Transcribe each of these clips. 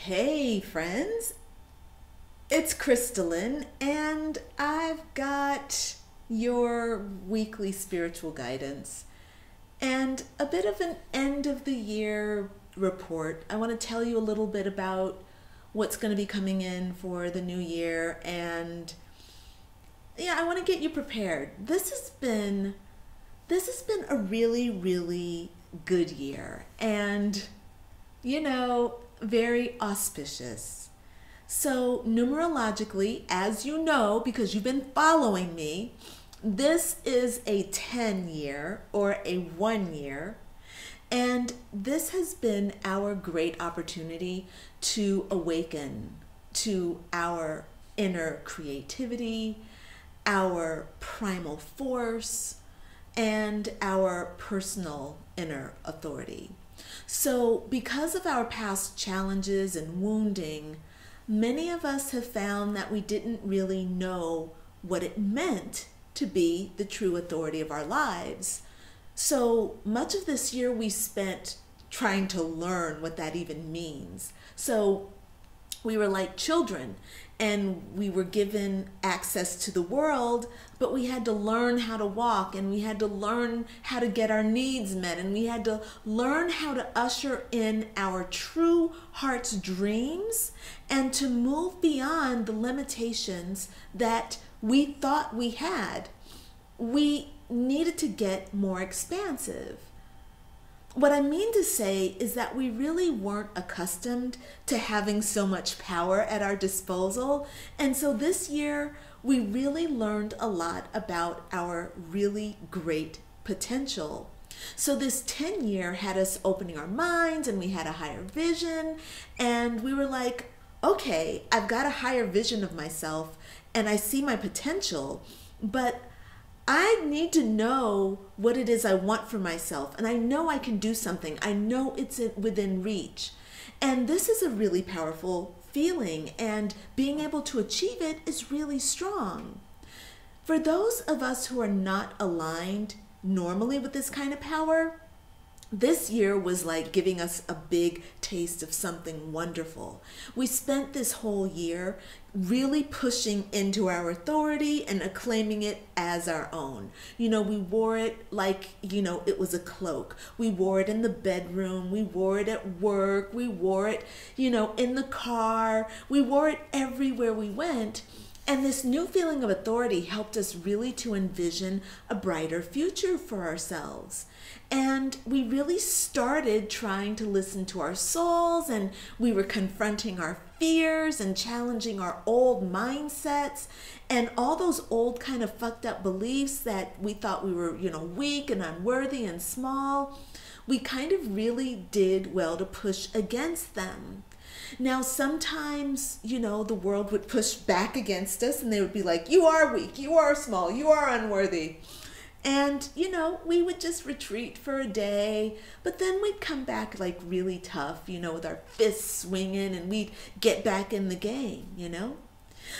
Hey friends, it's Crystalline, and I've got your weekly spiritual guidance and a bit of an end of the year report. I want to tell you a little bit about what's going to be coming in for the new year, and I want to get you prepared. This has been a really good year, and very auspicious. So, numerologically, as you know, because you've been following me, this is a 10 year or a 1 year. And this has been our great opportunity to awaken to our inner creativity, our primal force, and our personal inner authority. So, because of our past challenges and wounding, many of us have found that we didn't really know what it meant to be the true authority of our lives. So much of this year we spent trying to learn what that even means. So we were like children, and we were given access to the world, but we had to learn how to walk, and we had to learn how to get our needs met, and we had to learn how to usher in our true heart's dreams and to move beyond the limitations that we thought we had. We needed to get more expansive. What I mean to say is that we really weren't accustomed to having so much power at our disposal. And so this year, we really learned a lot about our really great potential. So this 10 year had us opening our minds, and we had a higher vision, and we were like, okay, I've got a higher vision of myself and I see my potential, but I need to know what it is I want for myself, and I know I can do something. I know it's within reach. And this is a really powerful feeling, and being able to achieve it is really strong. For those of us who are not aligned normally with this kind of power, this year was like giving us a big taste of something wonderful. We spent this whole year really pushing into our authority and acclaiming it as our own. We wore it like, it was a cloak. We wore it in the bedroom. We wore it at work. We wore it, in the car. We wore it everywhere we went. And this new feeling of authority helped us really to envision a brighter future for ourselves. And we really started trying to listen to our souls, and we were confronting our fears and challenging our old mindsets and all those old kind of fucked up beliefs that we thought we were, weak and unworthy and small. We kind of really did well to push against them. Now, sometimes, the world would push back against us, and they would be like, you are weak, you are small, you are unworthy. And, we would just retreat for a day, but then we'd come back like really tough, with our fists swinging, and we'd get back in the game.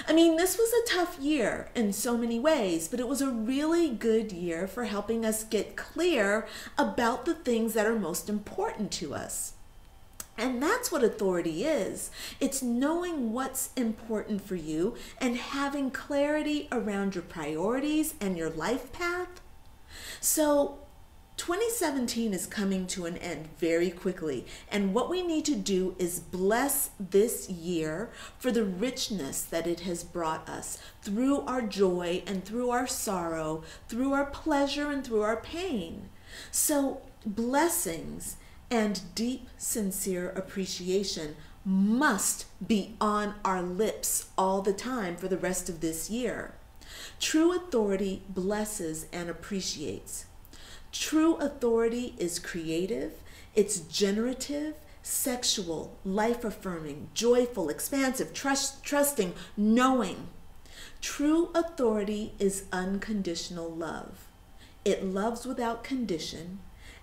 I mean, this was a tough year in so many ways, but it was a really good year for helping us get clear about the things that are most important to us. And that's what authority is. It's knowing what's important for you and having clarity around your priorities and your life path. So 2017 is coming to an end very quickly, and what we need to do is bless this year for the richness that it has brought us through our joy and through our sorrow, through our pleasure and through our pain. So blessings and deep, sincere appreciation must be on our lips all the time for the rest of this year. True authority blesses and appreciates. True authority is creative, it's generative, sexual, life-affirming, joyful, expansive, trusting, knowing. True authority is unconditional love. It loves without condition,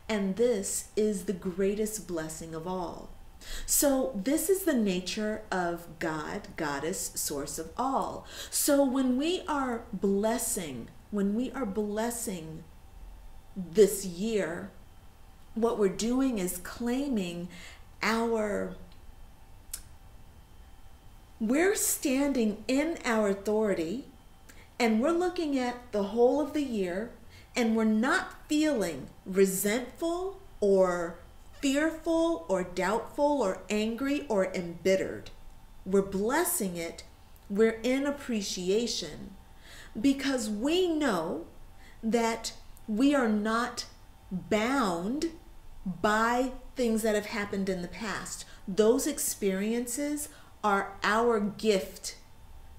and this is the greatest blessing of all. So this is the nature of God, goddess, source of all. So when we are blessing this year, what we're doing is claiming our we're standing in our authority and we're looking at the whole of the year and we're not feeling resentful or fearful or doubtful or angry or embittered. We're blessing it. We're in appreciation because we know that we are not bound by things that have happened in the past. Those experiences are our gift.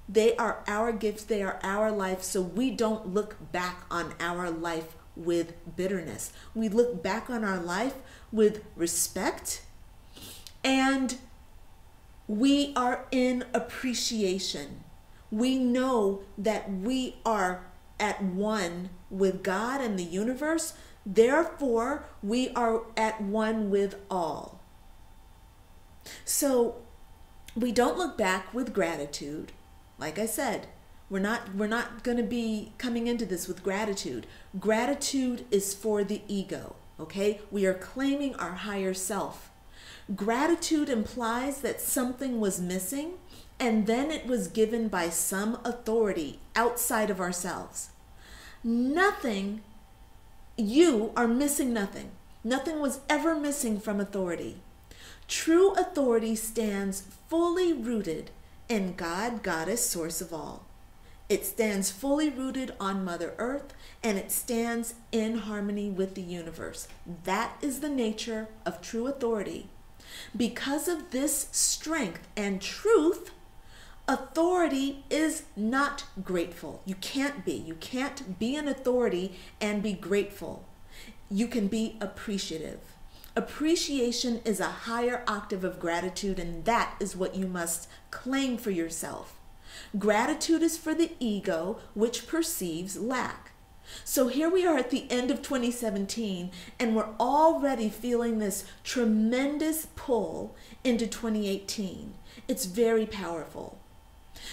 They are our gifts. They are our life. So we don't look back on our life with bitterness. We look back on our life with respect, and we are in appreciation. We know that we are at one with God and the universe. Therefore, we are at one with all. So we don't look back with gratitude. Like I said, we're not going to be coming into this with gratitude. Gratitude is for the ego, okay? We are claiming our higher self. Gratitude implies that something was missing and then it was given by some authority outside of ourselves. Nothing, you are missing nothing. Nothing was ever missing from authority. True authority stands fully rooted in God, Goddess, source of all. It stands fully rooted on Mother Earth, and it stands in harmony with the universe. That is the nature of true authority. Because of this strength and truth, authority is not grateful. You can't be. You can't be an authority and be grateful. You can be appreciative. Appreciation is a higher octave of gratitude, and that is what you must claim for yourself. Gratitude is for the ego, which perceives lack. So here we are at the end of 2017, and we're already feeling this tremendous pull into 2018. It's very powerful.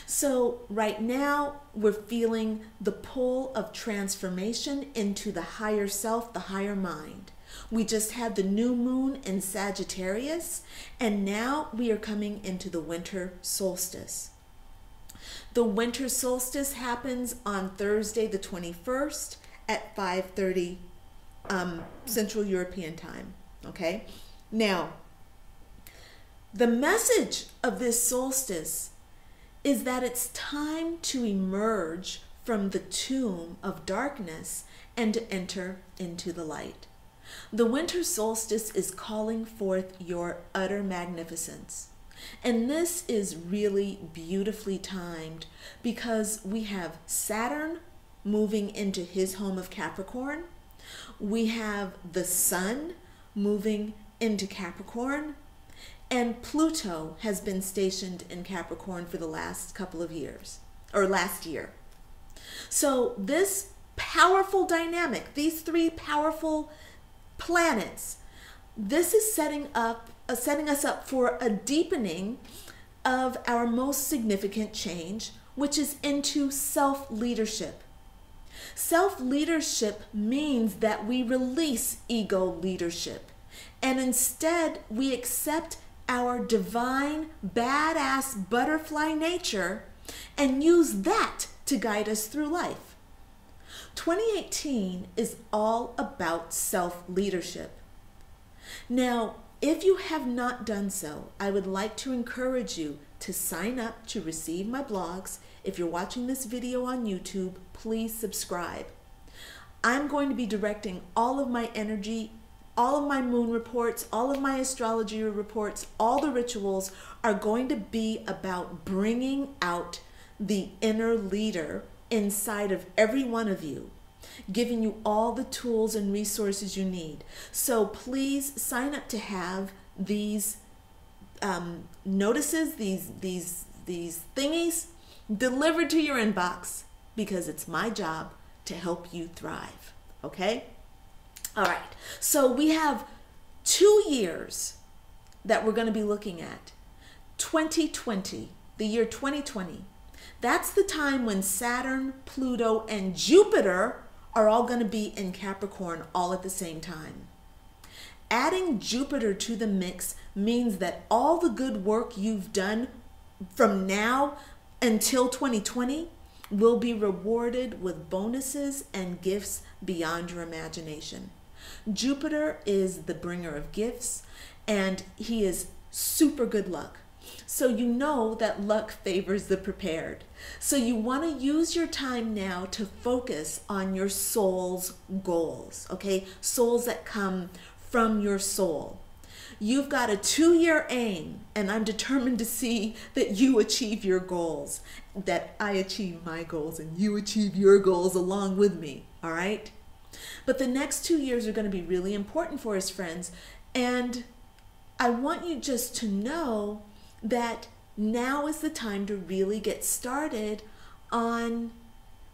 So right now, we're feeling the pull of transformation into the higher self, the higher mind. We just had the new moon in Sagittarius, and now we are coming into the winter solstice. The winter solstice happens on Thursday the 21st at 5:30 Central European time, okay? Now, the message of this solstice is that it's time to emerge from the tomb of darkness and to enter into the light. The winter solstice is calling forth your utter magnificence. And this is really beautifully timed because we have Saturn moving into his home of Capricorn. We have the sun moving into Capricorn. And Pluto has been stationed in Capricorn for the last couple of years, or last year. So this powerful dynamic, these three powerful planets, this is setting us up for a deepening of our most significant change, which is into self-leadership. Self-leadership means that we release ego leadership, and instead we accept our divine, badass butterfly nature and use that to guide us through life. 2018 is all about self-leadership. Now, if you have not done so, I would like to encourage you to sign up to receive my blogs. If you're watching this video on YouTube, please subscribe. I'm going to be directing all of my energy, all of my moon reports, all of my astrology reports, all the rituals are going to be about bringing out the inner leader inside of every one of you, giving you all the tools and resources you need. So please sign up to have these notices, these thingies delivered to your inbox, because it's my job to help you thrive, okay? All right, so we have 2 years that we're going to be looking at. 2020, the year 2020. That's the time when Saturn, Pluto, and Jupiter are all going to be in Capricorn all at the same time. Adding Jupiter to the mix means that all the good work you've done from now until 2020 will be rewarded with bonuses and gifts beyond your imagination. Jupiter is the bringer of gifts, and he is super good luck. So you know that luck favors the prepared. So you want to use your time now to focus on your soul's goals, okay? Souls that come from your soul. You've got a 2-year aim, and I'm determined to see that you achieve your goals, that I achieve my goals, and you achieve your goals along with me, all right? But the next 2 years are going to be really important for us, friends, and I want you just to know that now is the time to really get started on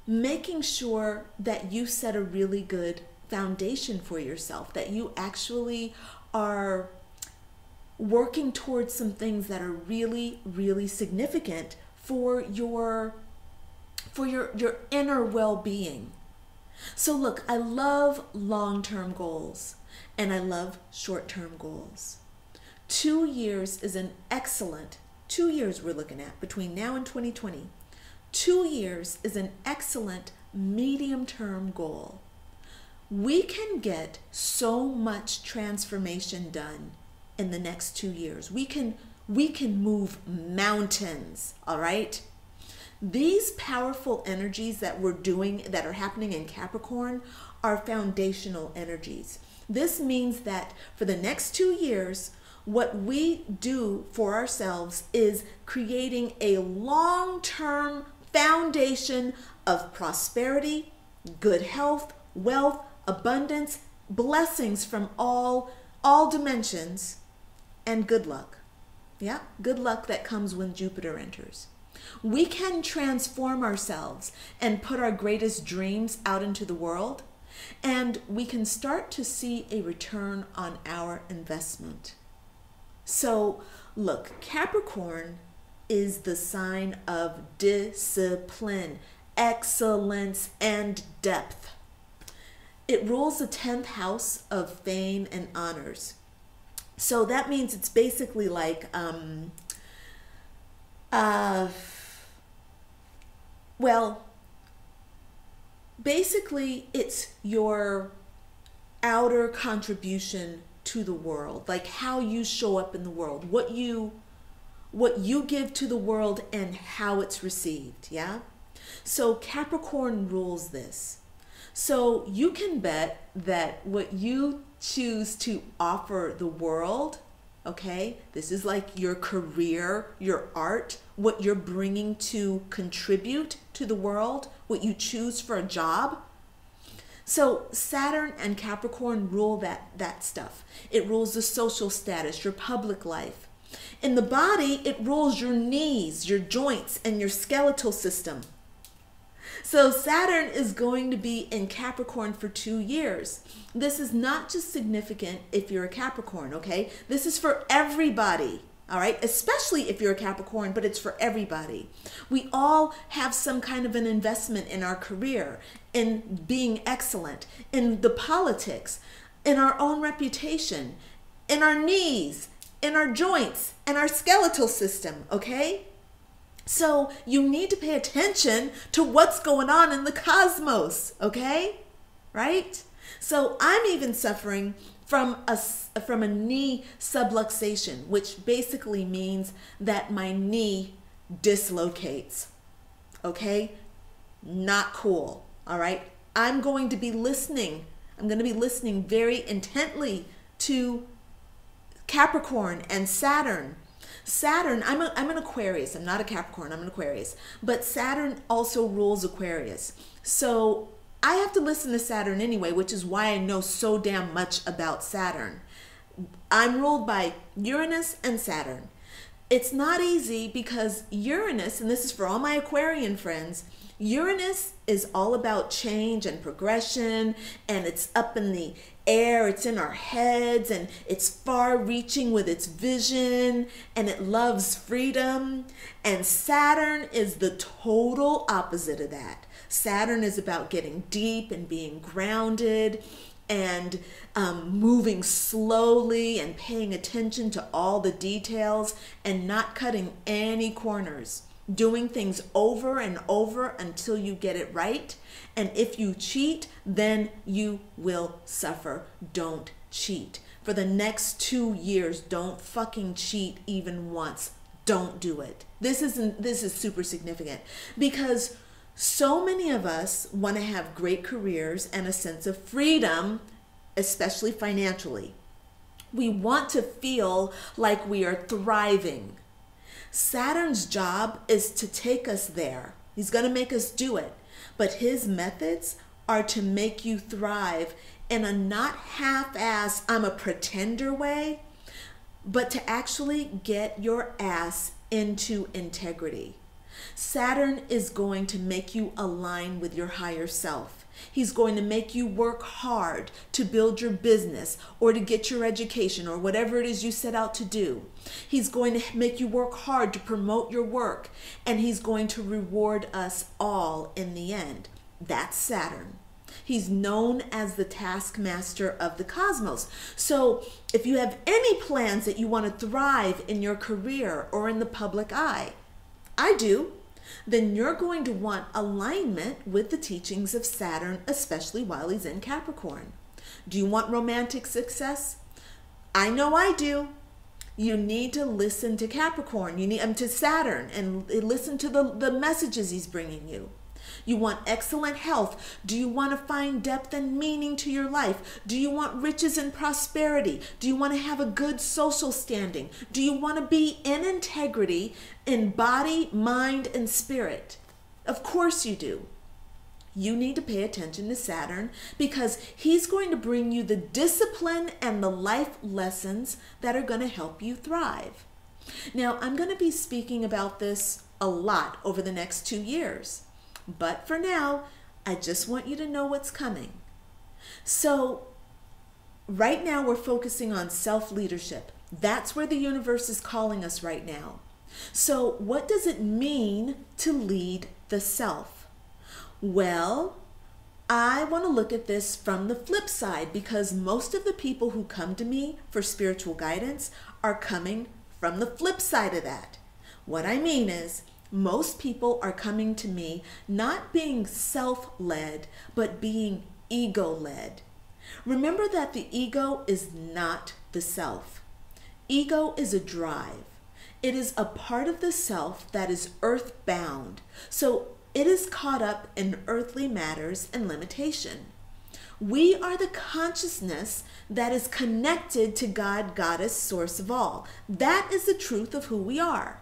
making sure that you set a really good foundation for yourself, that you actually are working towards some things that are really, really significant for your inner well-being. So look, I love long-term goals and I love short-term goals. 2 years is an excellent, 2 years we're looking at between now and 2020. 2 years is an excellent medium-term goal. We can get so much transformation done in the next 2 years. We can move mountains, all right? These powerful energies that we're doing, that are happening in Capricorn, are foundational energies. This means that for the next 2 years, what we do for ourselves is creating a long-term foundation of prosperity, good health, wealth, abundance, blessings from all dimensions, and good luck. Yeah, good luck that comes when Jupiter enters. We can transform ourselves and put our greatest dreams out into the world, and we can start to see a return on our investment. So look, Capricorn is the sign of discipline, excellence, and depth. It rules the 10th house of fame and honors. So that means it's basically like, basically it's your outer contribution to the world, like how you show up in the world, what you give to the world and how it's received, yeah? So Capricorn rules this. So you can bet that what you choose to offer the world, okay, this is like your career, your art, what you're bringing to contribute to the world, what you choose for a job. So Saturn and Capricorn rule that stuff. It rules the social status, your public life. In the body, it rules your knees, your joints, and your skeletal system. So Saturn is going to be in Capricorn for 2 years. This is not just significant if you're a Capricorn, okay? This is for everybody, all right? Especially if you're a Capricorn, but it's for everybody. We all have some kind of an investment in our career, in being excellent, in the politics, in our own reputation, in our knees, in our joints, and our skeletal system, okay? So you need to pay attention to what's going on in the cosmos, okay? Right? So I'm even suffering from a knee subluxation, which basically means that my knee dislocates, okay? Not cool, all right? I'm going to be listening. I'm going to be listening very intently to Capricorn and Saturn. Saturn, I'm an Aquarius. I'm not a Capricorn, I'm an Aquarius. But Saturn also rules Aquarius. So I have to listen to Saturn anyway, which is why I know so damn much about Saturn. I'm ruled by Uranus and Saturn. It's not easy because Uranus, and this is for all my Aquarian friends, Uranus is all about change and progression, and it's up in the air, it's in our heads, and it's far-reaching with its vision, and it loves freedom. And Saturn is the total opposite of that. Saturn is about getting deep and being grounded, and moving slowly and paying attention to all the details and not cutting any corners. Doing things over and over until you get it right. And if you cheat, then you will suffer. Don't cheat. For the next 2 years, don't fucking cheat even once. Don't do it. This is super significant because so many of us want to have great careers and a sense of freedom, especially financially. We want to feel like we are thriving. Saturn's job is to take us there. He's going to make us do it. But his methods are to make you thrive in a not half-ass, I'm a pretender way, but to actually get your ass into integrity. Saturn is going to make you align with your higher self. He's going to make you work hard to build your business or to get your education or whatever it is you set out to do. He's going to make you work hard to promote your work, and he's going to reward us all in the end. That's Saturn. He's known as the taskmaster of the cosmos. So if you have any plans that you want to thrive in your career or in the public eye, I do, then you're going to want alignment with the teachings of Saturn, especially while he's in Capricorn. Do you want romantic success? I know I do. You need to listen to Capricorn. You need to Saturn and listen to the messages he's bringing you. You want excellent health. Do you want to find depth and meaning to your life? Do you want riches and prosperity? Do you want to have a good social standing? Do you want to be in integrity in body, mind, and spirit? Of course you do. You need to pay attention to Saturn because he's going to bring you the discipline and the life lessons that are going to help you thrive. Now, I'm going to be speaking about this a lot over the next 2 years. But for now, I just want you to know what's coming. So right now we're focusing on self-leadership. That's where the universe is calling us right now. So what does it mean to lead the self? Well, I want to look at this from the flip side because most of the people who come to me for spiritual guidance are coming from the flip side of that. What I mean is, most people are coming to me not being self-led, but being ego-led. Remember that the ego is not the self. Ego is a drive. It is a part of the self that is earthbound. So it is caught up in earthly matters and limitation. We are the consciousness that is connected to God, Goddess, source of all. That is the truth of who we are.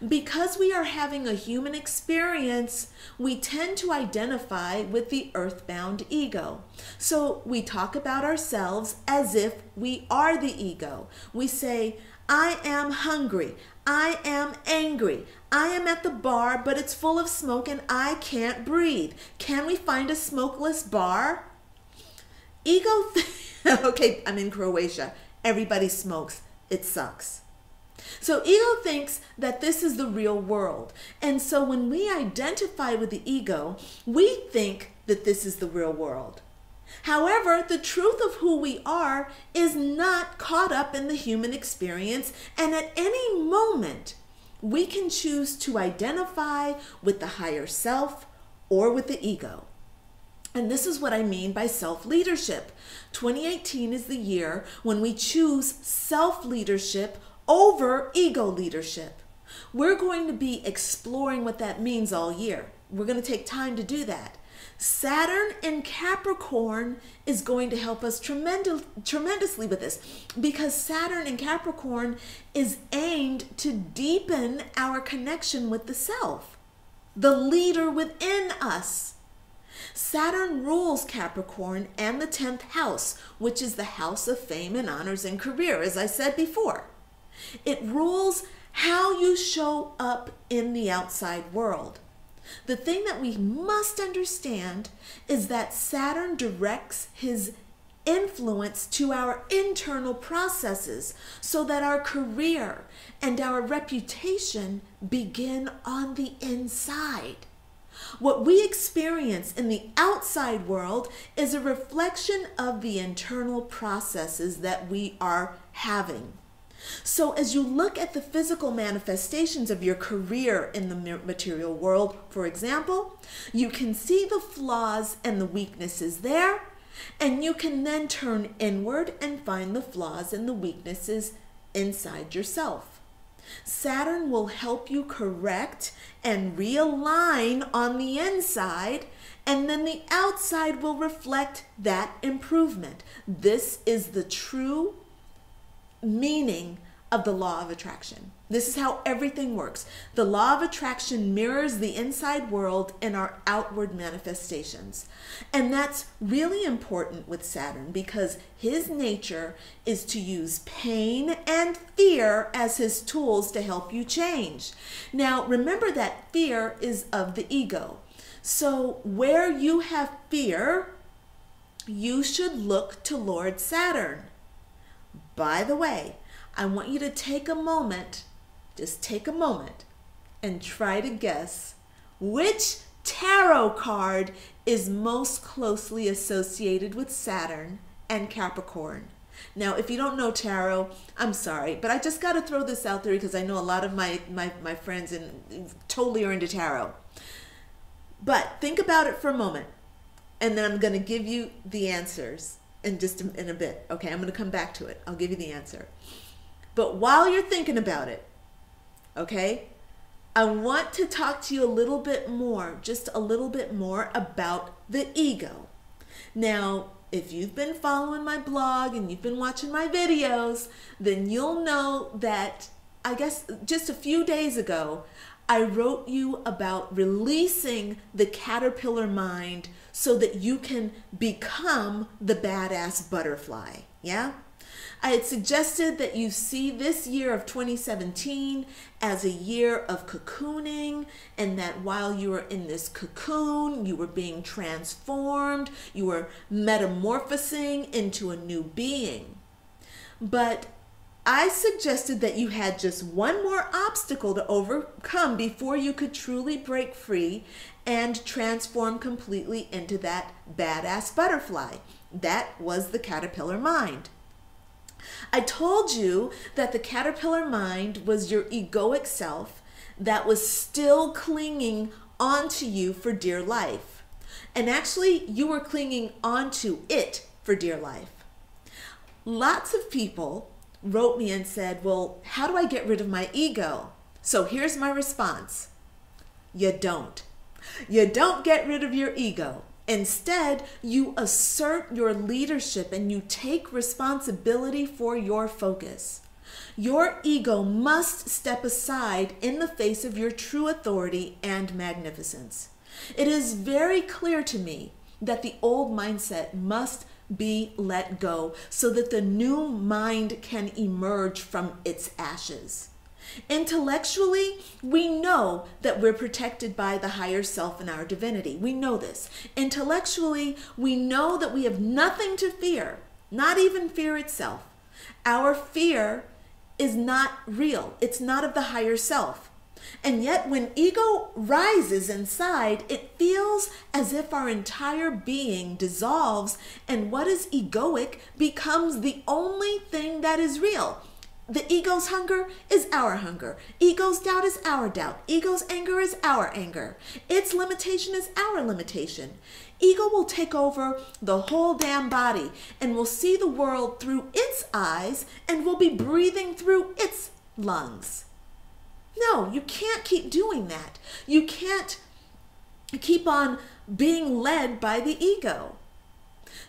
Because we are having a human experience, we tend to identify with the earthbound ego. So we talk about ourselves as if we are the ego. We say, I am hungry. I am angry. I am at the bar, but it's full of smoke and I can't breathe. Can we find a smokeless bar? Ego, okay, I'm in Croatia. Everybody smokes. It sucks. So ego thinks that this is the real world. And so when we identify with the ego, we think that this is the real world. However, the truth of who we are is not caught up in the human experience. And at any moment, we can choose to identify with the higher self or with the ego. And this is what I mean by self-leadership. 2018 is the year when we choose self-leadership over ego leadership. We're going to be exploring what that means all year. We're going to take time to do that. Saturn in Capricorn is going to help us tremendously with this because Saturn in Capricorn is aimed to deepen our connection with the self, the leader within us. Saturn rules Capricorn and the 10th house, which is the house of fame and honors and career, as I said before. It rules how you show up in the outside world. The thing that we must understand is that Saturn directs his influence to our internal processes so that our career and our reputation begin on the inside. What we experience in the outside world is a reflection of the internal processes that we are having. So as you look at the physical manifestations of your career in the material world, for example, you can see the flaws and the weaknesses there, and you can then turn inward and find the flaws and the weaknesses inside yourself. Saturn will help you correct and realign on the inside, and then the outside will reflect that improvement. This is the true meaning of the law of attraction. This is how everything works. The law of attraction mirrors the inside world in our outward manifestations. And that's really important with Saturn because his nature is to use pain and fear as his tools to help you change. Now, remember that fear is of the ego. So where you have fear, you should look to Lord Saturn. By the way, I want you to take a moment, just take a moment, and try to guess which tarot card is most closely associated with Saturn and Capricorn. Now, if you don't know tarot, I'm sorry, but I just got to throw this out there because I know a lot of my friends totally are into tarot. But think about it for a moment, and then I'm going to give you the answers in a bit. Okay, I'm going to come back to it. I'll give you the answer. But while you're thinking about it, okay, I want to talk to you a little bit more, just a little bit more about the ego. Now, if you've been following my blog and you've been watching my videos, then you'll know that, I guess, just a few days ago, I wrote you about releasing the caterpillar mind so that you can become the badass butterfly. Yeah? I had suggested that you see this year of 2017 as a year of cocooning, and that while you were in this cocoon, you were being transformed, you were metamorphosing into a new being. But I suggested that you had just one more obstacle to overcome before you could truly break free and transform completely into that badass butterfly. That was the caterpillar mind. I told you that the caterpillar mind was your egoic self that was still clinging onto you for dear life. And actually, you were clinging onto it for dear life. Lots of people wrote me and said, well, how do I get rid of my ego? So here's my response. You don't. You don't get rid of your ego. Instead, you assert your leadership and you take responsibility for your focus. Your ego must step aside in the face of your true authority and magnificence. It is very clear to me that the old mindset must be let go so that the new mind can emerge from its ashes. Intellectually, we know that we're protected by the higher self and our divinity. We know this. Intellectually, we know that we have nothing to fear, not even fear itself. Our fear is not real. It's not of the higher self. And yet when ego rises inside, it feels as if our entire being dissolves and what is egoic becomes the only thing that is real. The ego's hunger is our hunger. Ego's doubt is our doubt. Ego's anger is our anger. Its limitation is our limitation. Ego will take over the whole damn body and will see the world through its eyes and will be breathing through its lungs. No, you can't keep doing that. You can't keep on being led by the ego.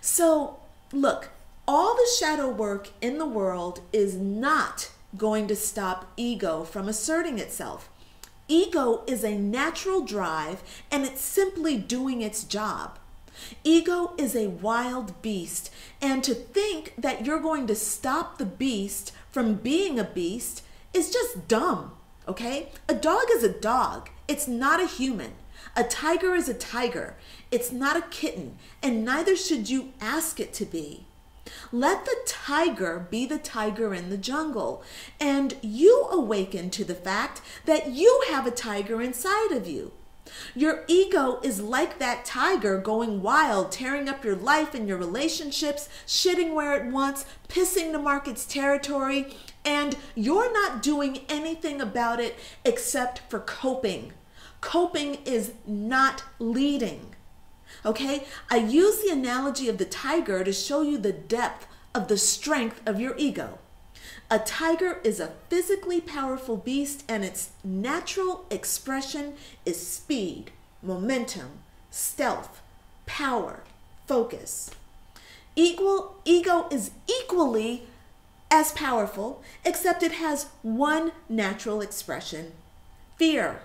So, look, all the shadow work in the world is not going to stop ego from asserting itself. Ego is a natural drive and it's simply doing its job. Ego is a wild beast, and to think that you're going to stop the beast from being a beast is just dumb, okay? A dog is a dog. It's not a human. A tiger is a tiger. It's not a kitten, and neither should you ask it to be. Let the tiger be the tiger in the jungle, and you awaken to the fact that you have a tiger inside of you. Your ego is like that tiger going wild, tearing up your life and your relationships, shitting where it wants, pissing to mark its territory, and you're not doing anything about it except for coping. Coping is not leading. Okay? I use the analogy of the tiger to show you the depth of the strength of your ego. A tiger is a physically powerful beast, and its natural expression is speed, momentum, stealth, power, focus. Ego is equally as powerful, except it has one natural expression: fear.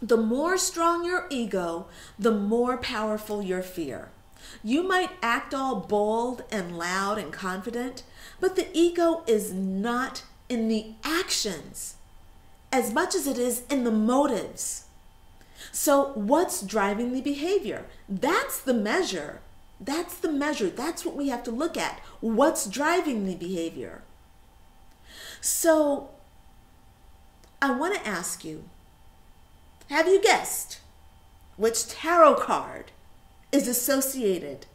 The more strong your ego, the more powerful your fear. You might act all bold and loud and confident, but the ego is not in the actions as much as it is in the motives. So what's driving the behavior? That's the measure. That's the measure. That's what we have to look at. What's driving the behavior? So I want to ask you, have you guessed which tarot card is associated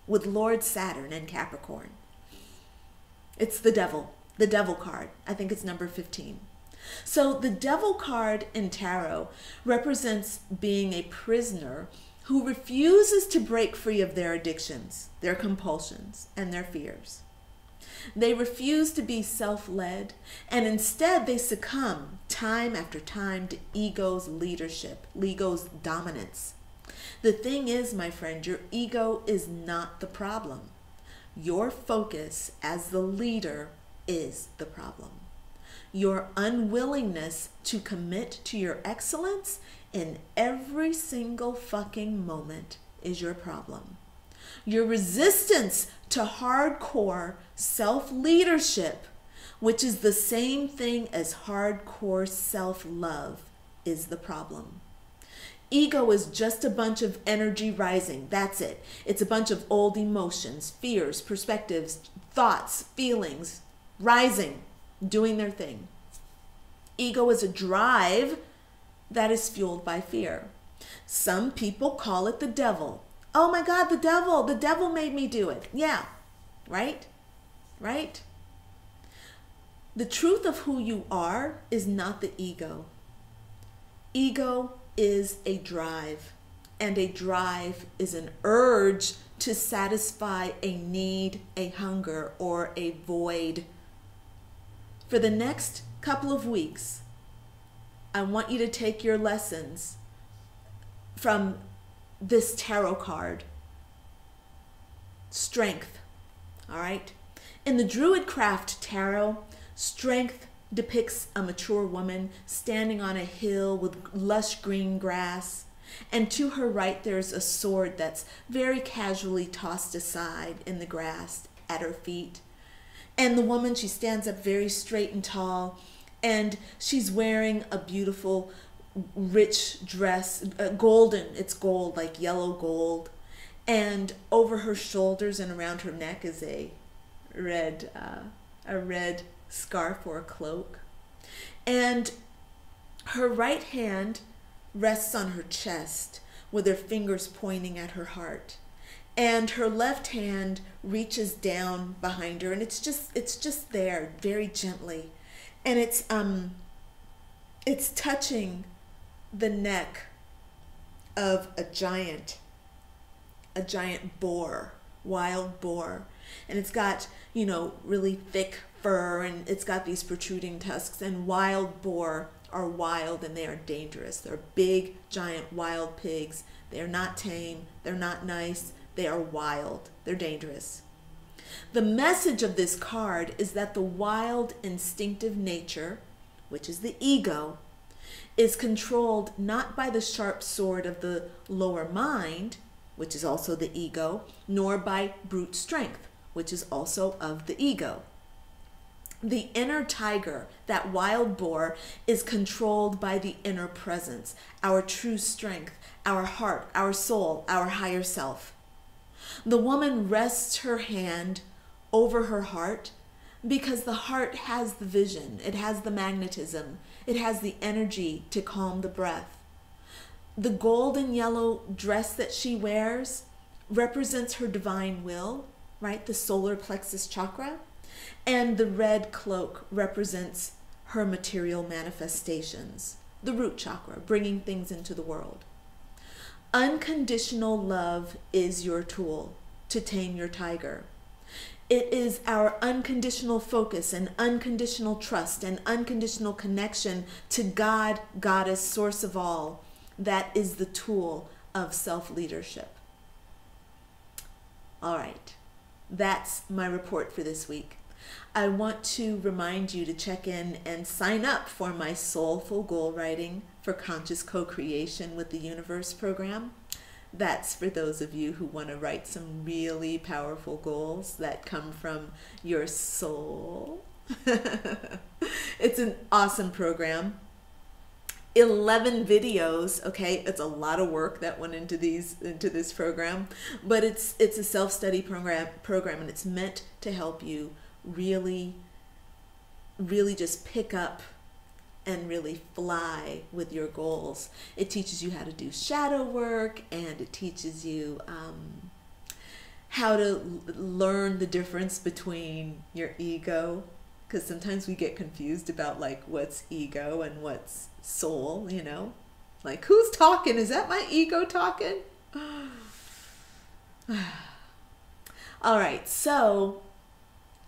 with Lord Saturn and Capricorn? It's the devil card. I think it's number 15. So the devil card in tarot represents being a prisoner who refuses to break free of their addictions, their compulsions, and their fears. They refuse to be self-led, and instead they succumb time after time to ego's leadership, ego's dominance. The thing is, my friend, your ego is not the problem. Your focus as the leader is the problem. Your unwillingness to commit to your excellence in every single fucking moment is your problem. Your resistance to hardcore self-leadership, which is the same thing as hardcore self-love, is the problem. Ego is just a bunch of energy rising. That's it. It's a bunch of old emotions, fears, perspectives, thoughts, feelings, rising, doing their thing. Ego is a drive that is fueled by fear. Some people call it the devil. Oh my God, the devil made me do it. Yeah, right? Right? The truth of who you are is not the ego. Ego is a drive, and a drive is an urge to satisfy a need, a hunger, or a void. For the next couple of weeks, I want you to take your lessons from this tarot card. Strength, all right? In the Druidcraft Tarot, strength depicts a mature woman standing on a hill with lush green grass, and to her right there's a sword that's very casually tossed aside in the grass at her feet. And the woman, she stands up very straight and tall, and she's wearing a beautiful rich dress, golden, it's gold, like yellow gold, and over her shoulders and around her neck is a red scarf or a cloak, and her right hand rests on her chest with her fingers pointing at her heart, and her left hand reaches down behind her, and it's just there very gently, and it's touching the neck of a giant boar, wild boar, and it's got, really thick fur, and it's got these protruding tusks, and wild boar are wild and they are dangerous. They're big, giant wild pigs. They are not tame. They're not nice. They are wild. They're dangerous. The message of this card is that the wild, instinctive nature, which is the ego, is controlled not by the sharp sword of the lower mind, which is also the ego, nor by brute strength, which is also of the ego. The inner tiger, that wild boar, is controlled by the inner presence, our true strength, our heart, our soul, our higher self. The woman rests her hand over her heart because the heart has the vision, it has the magnetism, it has the energy to calm the breath. The gold and yellow dress that she wears represents her divine will, right? The solar plexus chakra. And the red cloak represents her material manifestations, the root chakra, bringing things into the world. Unconditional love is your tool to tame your tiger. It is our unconditional focus and unconditional trust and unconditional connection to God, Goddess, source of all. That is the tool of self-leadership. All right, that's my report for this week. I want to remind you to check in and sign up for my Soulful Goal Writing for Conscious Co-Creation with the Universe program. That's for those of you who want to write some really powerful goals that come from your soul. It's an awesome program. 11 videos, okay? It's a lot of work that went into this program, but it's a self-study program and it's meant to help you really just pick up and really fly with your goals. It teaches you how to do shadow work, and it teaches you how to learn the difference between your ego, because sometimes we get confused about like what's ego and what's soul, you know? Like, who's talking? Is that my ego talking? All right, so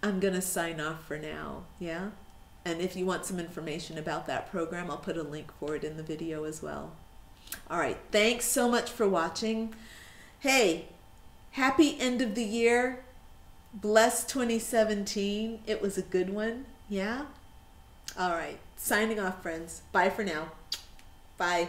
I'm gonna sign off for now, yeah? And if you want some information about that program, I'll put a link for it in the video as well. All right, thanks so much for watching. Hey, happy end of the year. Blessed 2017. It was a good one, yeah? All right, signing off, friends. Bye for now. Bye.